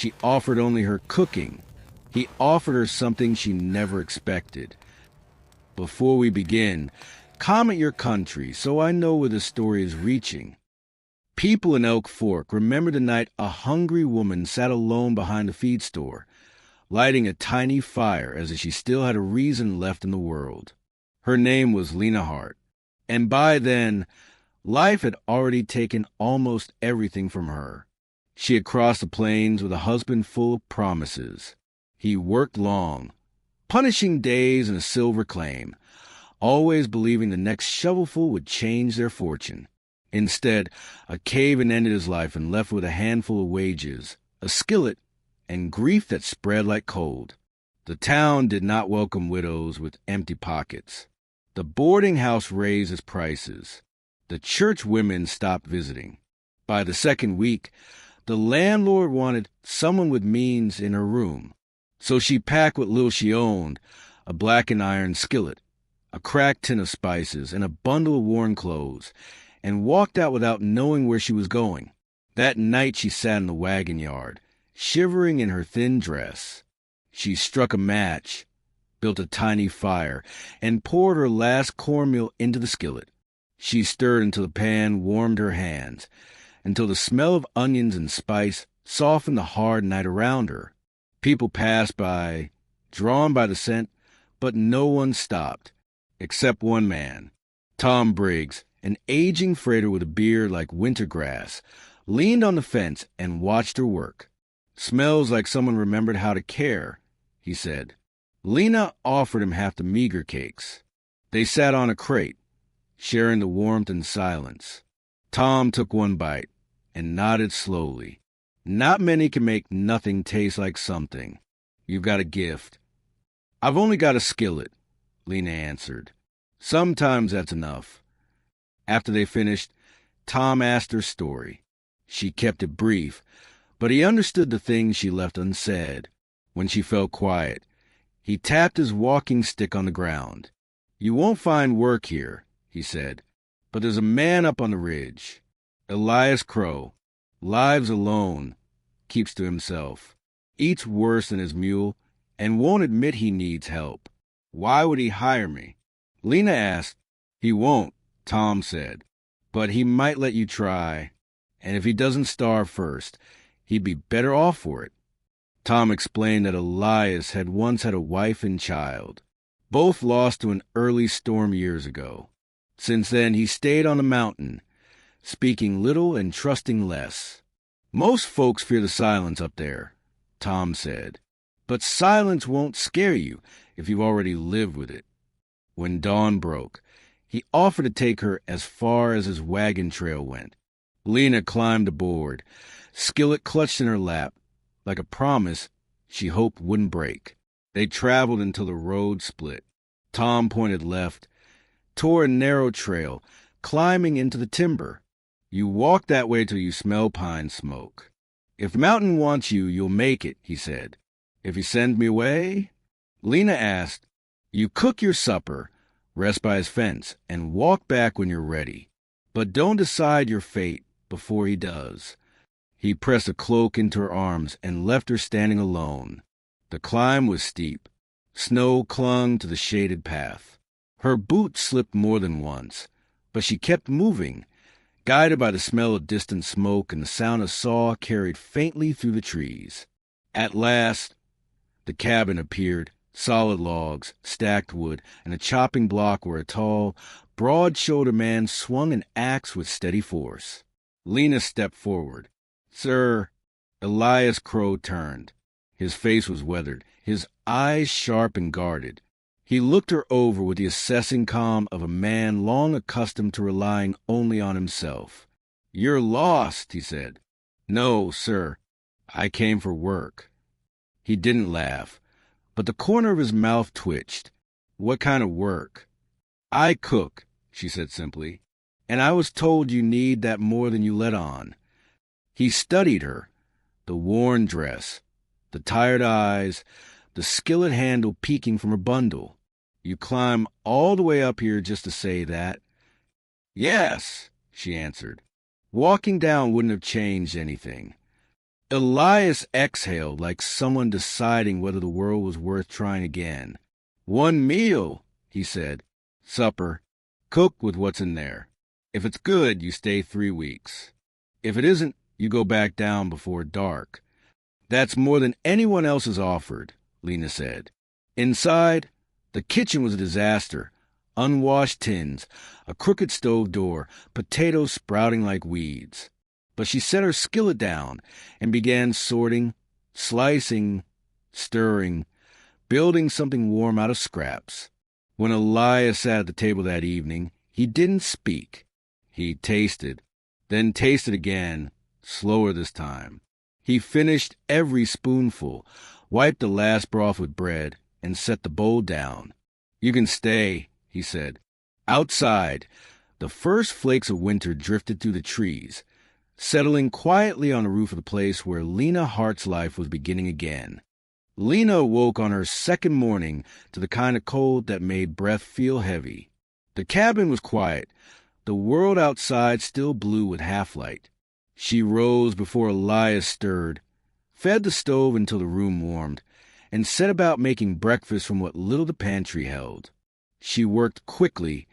She offered only her cooking. He offered her something she never expected. Before we begin, comment your country so I know where the story is reaching. People in Elk Fork remember the night a hungry woman sat alone behind a feed store, lighting a tiny fire as if she still had a reason left in the world. Her name was Lena Hart, and by then, life had already taken almost everything from her. She had crossed the plains with a husband full of promises. He worked long, punishing days and a silver claim, always believing the next shovelful would change their fortune. Instead, a cave-in ended his life and left with a handful of wages, a skillet, and grief that spread like cold. The town did not welcome widows with empty pockets. The boarding house raised its prices. The church women stopped visiting. By the second week, the landlord wanted someone with means in her room. So she packed what little she owned, a blackened iron skillet, a cracked tin of spices, and a bundle of worn clothes, and walked out without knowing where she was going. That night she sat in the wagon yard, shivering in her thin dress. She struck a match, built a tiny fire, and poured her last cornmeal into the skillet. She stirred until the pan warmed her hands, until the smell of onions and spice softened the hard night around her. People passed by, drawn by the scent, but no one stopped, except one man. Tom Briggs, an aging freighter with a beard like winter grass, leaned on the fence and watched her work. "Smells like someone remembered how to care," he said. Lena offered him half the meager cakes. They sat on a crate, sharing the warmth and silence. Tom took one bite and nodded slowly. "Not many can make nothing taste like something. You've got a gift." "I've only got a skillet," Lena answered. "Sometimes that's enough." After they finished, Tom asked her story. She kept it brief, but he understood the things she left unsaid. When she felt quiet, he tapped his walking stick on the ground. "You won't find work here," he said, "but there's a man up on the ridge. Elias Crow, lives alone, keeps to himself, eats worse than his mule, and won't admit he needs help. Why would he hire me?" Lena asked. "He won't," Tom said, "but he might let you try, and if he doesn't starve first, he'd be better off for it." Tom explained that Elias had once had a wife and child, both lost to an early storm years ago. Since then, he stayed on the mountain, speaking little and trusting less. "Most folks fear the silence up there," Tom said, "but silence won't scare you if you've already lived with it." When dawn broke, he offered to take her as far as his wagon trail went. Lena climbed aboard, skillet clutched in her lap, like a promise she hoped wouldn't break. They traveled until the road split. Tom pointed left, toward a narrow trail, climbing into the timber. "You walk that way till you smell pine smoke. If the mountain wants you, you'll make it," he said. "If he sends me away?" Lena asked. "You cook your supper, rest by his fence, and walk back when you're ready. But don't decide your fate before he does." He pressed a cloak into her arms and left her standing alone. The climb was steep. Snow clung to the shaded path. Her boots slipped more than once, but she kept moving, guided by the smell of distant smoke and the sound of saw carried faintly through the trees. At last, the cabin appeared, solid logs, stacked wood, and a chopping block where a tall, broad-shouldered man swung an axe with steady force. Lena stepped forward. "Sir," Elias Crow turned. His face was weathered, his eyes sharp and guarded. He looked her over with the assessing calm of a man long accustomed to relying only on himself. "You're lost," he said. "No, sir. I came for work." He didn't laugh, but the corner of his mouth twitched. "What kind of work?" "I cook," she said simply, "and I was told you need that more than you let on." He studied her, the worn dress, the tired eyes, the skillet handle peeking from her bundle. "You climb all the way up here just to say that?" "Yes," she answered. "Walking down wouldn't have changed anything." Elias exhaled like someone deciding whether the world was worth trying again. "One meal," he said. "Supper. Cook with what's in there. If it's good, you stay 3 weeks. If it isn't, you go back down before dark." "That's more than anyone else has offered," Lena said. Inside, the kitchen was a disaster. Unwashed tins, a crooked stove door, potatoes sprouting like weeds. But she set her skillet down and began sorting, slicing, stirring, building something warm out of scraps. When Elias sat at the table that evening, he didn't speak. He tasted, then tasted again, slower this time. He finished every spoonful, wiped the last broth with bread, and set the bowl down. "You can stay," he said. Outside, the first flakes of winter drifted through the trees, settling quietly on the roof of the place where Lena Hart's life was beginning again. Lena awoke on her second morning to the kind of cold that made breath feel heavy. The cabin was quiet, the world outside still blue with half-light. She rose before Elias stirred, fed the stove until the room warmed, and set about making breakfast from what little the pantry held. She worked quickly,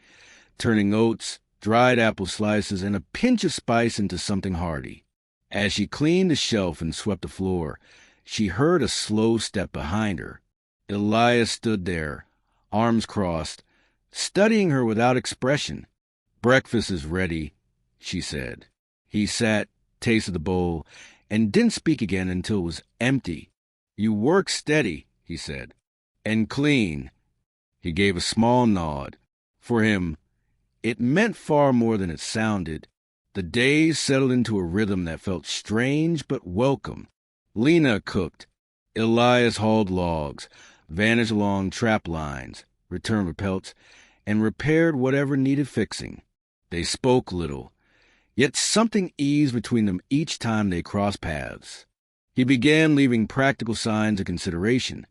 turning oats, dried apple slices, and a pinch of spice into something hearty. As she cleaned the shelf and swept the floor, she heard a slow step behind her. Elias stood there, arms crossed, studying her without expression. "Breakfast is ready," she said. He sat, tasted the bowl, and didn't speak again until it was empty. "You work steady," he said, "and clean." He gave a small nod. For him, it meant far more than it sounded. The days settled into a rhythm that felt strange but welcome. Lena cooked. Elias hauled logs, vanished along trap lines, returned with pelts, and repaired whatever needed fixing. They spoke little, yet something eased between them each time they crossed paths. He began leaving practical signs of consideration.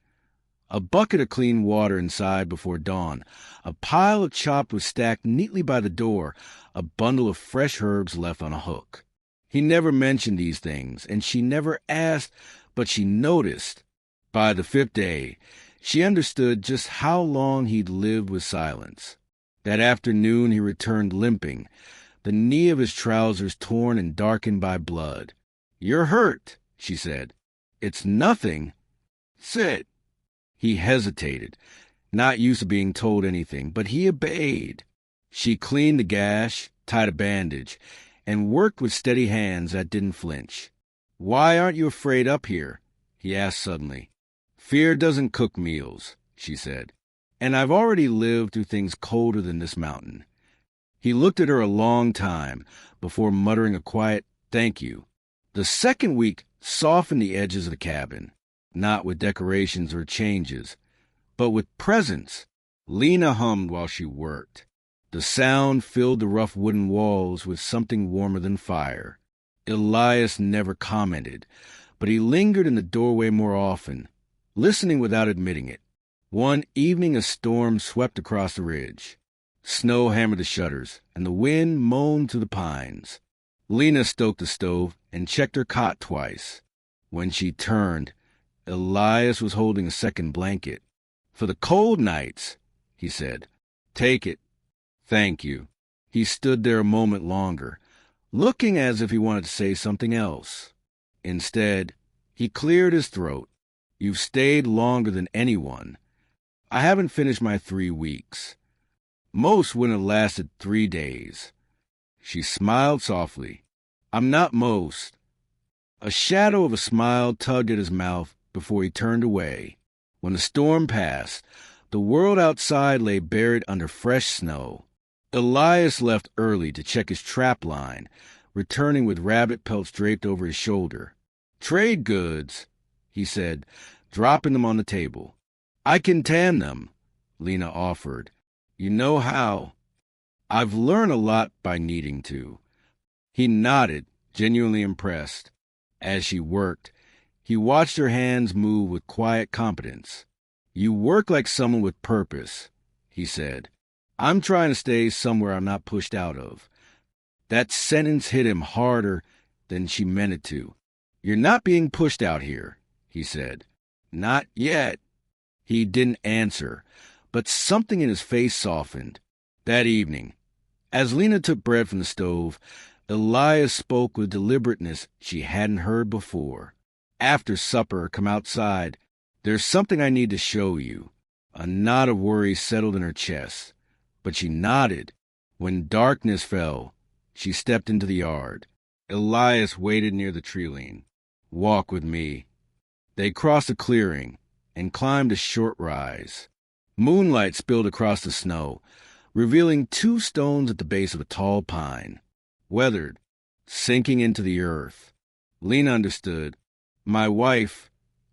A bucket of clean water inside before dawn, a pile of chopped was stacked neatly by the door, a bundle of fresh herbs left on a hook. He never mentioned these things, and she never asked, but she noticed. By the 5th day, she understood just how long he'd lived with silence. That afternoon he returned limping, the knee of his trousers torn and darkened by blood. "You're hurt," she said. "It's nothing. Sit." He hesitated, not used to being told anything, but he obeyed. She cleaned the gash, tied a bandage, and worked with steady hands that didn't flinch. "Why aren't you afraid up here?" he asked suddenly. "Fear doesn't cook meals," she said, "and I've already lived through things colder than this mountain." He looked at her a long time before muttering a quiet "thank you." The second week softened the edges of the cabin, not with decorations or changes, but with presence. Lena hummed while she worked. The sound filled the rough wooden walls with something warmer than fire. Elias never commented, but he lingered in the doorway more often, listening without admitting it. One evening a storm swept across the ridge. Snow hammered the shutters, and the wind moaned through the pines. Lena stoked the stove and checked her cot twice. When she turned, Elias was holding a second blanket. "For the cold nights," he said. "Take it." "Thank you." He stood there a moment longer, looking as if he wanted to say something else. Instead, he cleared his throat. "You've stayed longer than anyone. I haven't finished my 3 weeks. Most wouldn't have lasted 3 days." She smiled softly. "I'm not most." A shadow of a smile tugged at his mouth before he turned away. When the storm passed, the world outside lay buried under fresh snow. Elias left early to check his trap line, returning with rabbit pelts draped over his shoulder. "Trade goods," he said, dropping them on the table. "I can tan them," Lena offered. "You know how." "I've learned a lot by needing to." He nodded, genuinely impressed. As she worked, he watched her hands move with quiet competence. "You work like someone with purpose," he said. "I'm trying to stay somewhere I'm not pushed out of." That sentence hit him harder than she meant it to. "You're not being pushed out here," he said. "Not yet." He didn't answer, but something in his face softened. That evening, as Lena took bread from the stove, Elias spoke with deliberateness she hadn't heard before. "After supper, come outside. There's something I need to show you." A knot of worry settled in her chest, but she nodded. When darkness fell, she stepped into the yard. Elias waited near the tree-line. "Walk with me." They crossed a clearing and climbed a short rise. Moonlight spilled across the snow, revealing 2 stones at the base of a tall pine, weathered, sinking into the earth. Lena understood. "My wife,"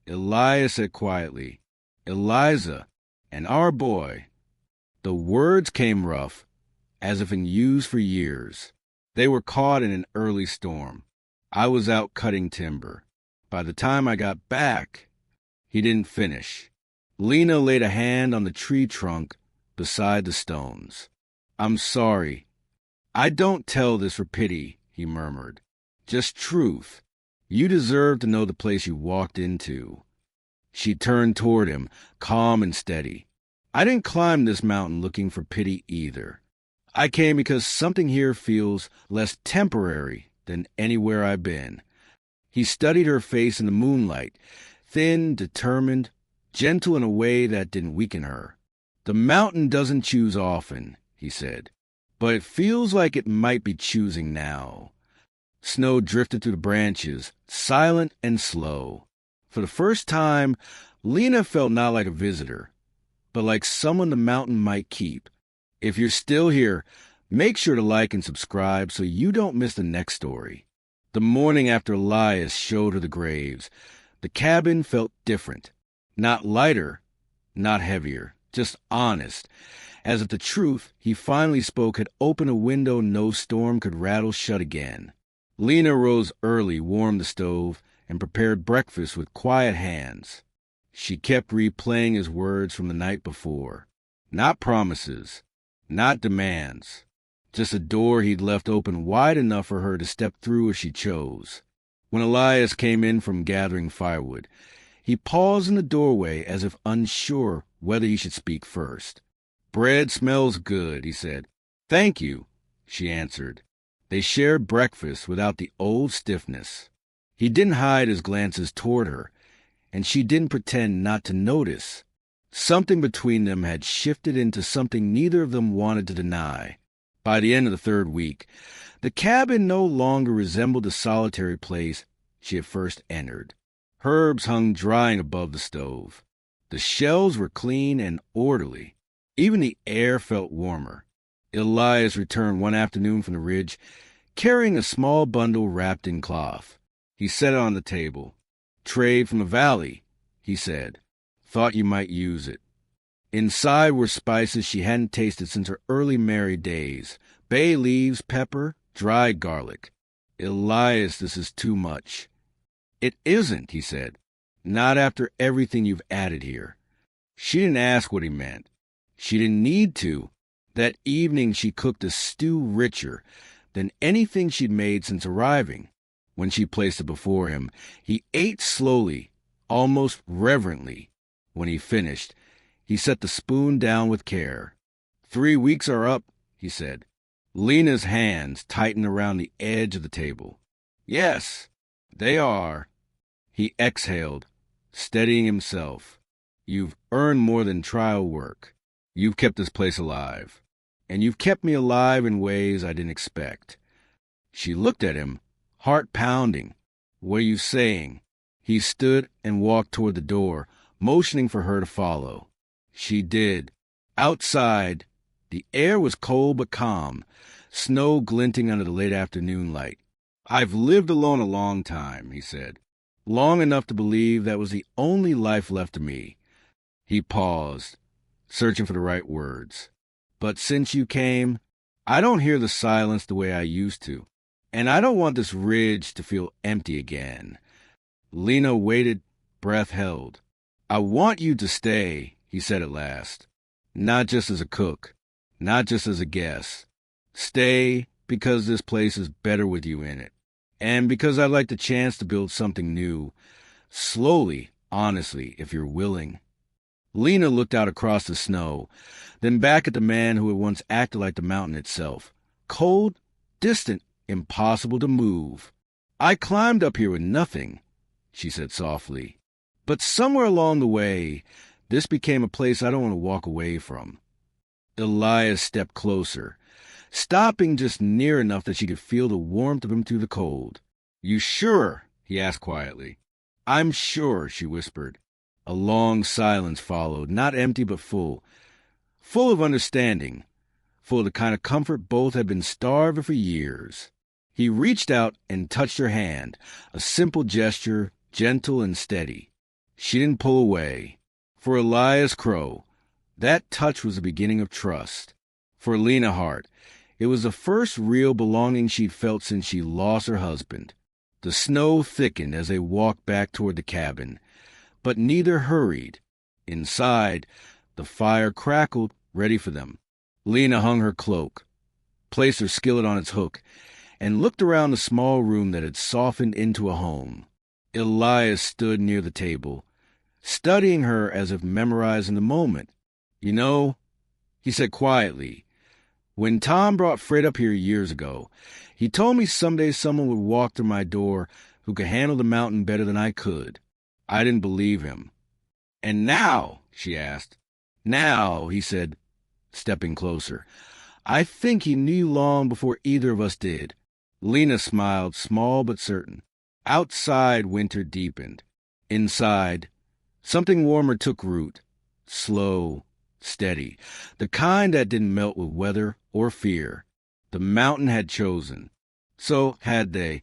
Elias said quietly, "Eliza, and our boy." The words came rough, as if in use for years. "They were caught in an early storm. I was out cutting timber. By the time I got back—" He didn't finish. Lena laid a hand on the tree trunk beside the stones. "I'm sorry. I don't tell this for pity," he murmured. "Just truth. You deserve to know the place you walked into." She turned toward him, calm and steady. "I didn't climb this mountain looking for pity either. I came because something here feels less temporary than anywhere I've been." He studied her face in the moonlight, thin, determined, gentle in a way that didn't weaken her. "The mountain doesn't choose often," he said, "but it feels like it might be choosing now." Snow drifted through the branches, silent and slow. For the first time, Lena felt not like a visitor, but like someone the mountain might keep. If you're still here, make sure to like and subscribe so you don't miss the next story. The morning after Elias showed her the graves, the cabin felt different. Not lighter, not heavier, just honest, as if the truth he finally spoke had opened a window no storm could rattle shut again. Lena rose early, warmed the stove, and prepared breakfast with quiet hands. She kept replaying his words from the night before. Not promises, not demands, just a door he'd left open wide enough for her to step through if she chose. When Elias came in from gathering firewood, he paused in the doorway as if unsure whether he should speak first. "Bread smells good," he said. "Thank you," she answered. They shared breakfast without the old stiffness. He didn't hide his glances toward her, and she didn't pretend not to notice. Something between them had shifted into something neither of them wanted to deny. By the end of the 3rd week, the cabin no longer resembled the solitary place she had first entered. Herbs hung drying above the stove. The shelves were clean and orderly. Even the air felt warmer. Elias returned one afternoon from the ridge, carrying a small bundle wrapped in cloth. He set it on the table. "Trade from the valley," he said. "Thought you might use it." Inside were spices she hadn't tasted since her early married days. Bay leaves, pepper, dried garlic. "Elias, this is too much." "It isn't," he said. "Not after everything you've added here." She didn't ask what he meant. She didn't need to. That evening she cooked a stew richer than anything she'd made since arriving. When she placed it before him, he ate slowly, almost reverently. When he finished, he set the spoon down with care. 3 weeks are up," he said. Lena's hands tightened around the edge of the table. "Yes, they are." He exhaled, steadying himself. "You've earned more than trial work. You've kept this place alive. And you've kept me alive in ways I didn't expect." She looked at him, heart pounding. "What are you saying?" He stood and walked toward the door, motioning for her to follow. She did. Outside, the air was cold but calm, snow glinting under the late afternoon light. "I've lived alone a long time," he said. "Long enough to believe that was the only life left to me." He paused, searching for the right words. "But since you came, I don't hear the silence the way I used to. And I don't want this ridge to feel empty again." Lena waited, breath held. "I want you to stay," he said at last. "Not just as a cook, not just as a guest. Stay because this place is better with you in it." And because I'd like the chance to build something new. Slowly, honestly, if you're willing. Lena looked out across the snow, then back at the man who had once acted like the mountain itself. Cold, distant, impossible to move. I climbed up here with nothing, she said softly. But somewhere along the way, this became a place I don't want to walk away from. Elias stepped closer, stopping just near enough that she could feel the warmth of him through the cold. You sure? He asked quietly. I'm sure, she whispered. A long silence followed, not empty but full. Full of understanding, full of the kind of comfort both had been starving for years. He reached out and touched her hand, a simple gesture, gentle and steady. She didn't pull away. For Elias Crow, that touch was the beginning of trust. For Lena Hart, it was the first real belonging she'd felt since she lost her husband. The snow thickened as they walked back toward the cabin, but neither hurried. Inside, the fire crackled, ready for them. Lena hung her cloak, placed her skillet on its hook, and looked around the small room that had softened into a home. Elias stood near the table, studying her as if memorizing the moment. You know, he said quietly, when Tom brought Fred up here years ago, he told me someday someone would walk through my door who could handle the mountain better than I could. I didn't believe him. And now, she asked. Now, he said, stepping closer. I think he knew long before either of us did. Lena smiled, small but certain. Outside, winter deepened. Inside, something warmer took root. Slow, steady. The kind that didn't melt with weather or fear. The mountain had chosen. So had they.